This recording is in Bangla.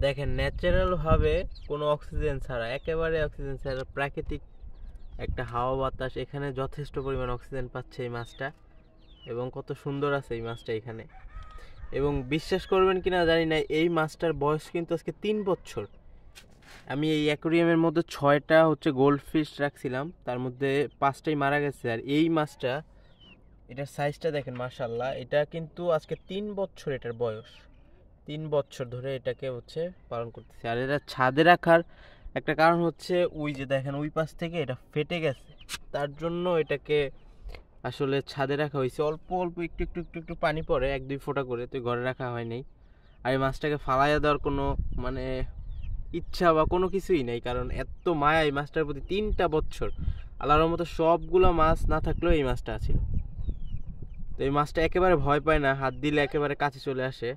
দেখেন ন্যাচারাল ভাবে কোনো অক্সিজেন ছাড়া, একেবারে অক্সিজেন ছাড়া প্রাকৃতিক একটা হাওয়া বাতাস, এখানে যথেষ্ট পরিমাণ অক্সিজেন পাচ্ছে এই মাছটা। এবং কত সুন্দর আছে এই মাছটা এখানে। এবং বিশ্বাস করবেন কিনা জানি না, এই মাছটার বয়স কিন্তু আজকে 3 বছর। আমি এই অ্যাকোরিয়ামের মধ্যে 6টা হচ্ছে গোল্ড ফিশ রাখছিলাম, তার মধ্যে 5টাই মারা গেছে। আর এই মাছটা, এটার সাইজটা দেখেন মাশাআল্লাহ, এটা কিন্তু আজকে 3 বছর এটার বয়স। 3 বছর ধরে এটাকে হচ্ছে পালন করতেছে। আর এটা ছাদে রাখার একটা কারণ হচ্ছে ওই যে দেখেন ওই পাশ থেকে এটা ফেটে গেছে, তার জন্য এটাকে আসলে ছাদে রাখা হয়েছে। অল্প অল্প একটু একটু একটু একটু পানি পড়ে, 1-2 ফোঁটা করে, তো ঘরে রাখা হয়নি। আর এই মাছটাকে ফালাইয়া দেওয়ার কোনো মানে ইচ্ছা বা কোনো কিছুই নেই, কারণ এত মায়া এই মাছটার প্রতি। 3টা বছর আল্লাহর মতো সবগুলো মাছ না থাকলেও এই মাছটা ছিল। তো এই মাছটা একেবারে ভয় পায় না, হাত দিলে একেবারে কাছে চলে আসে।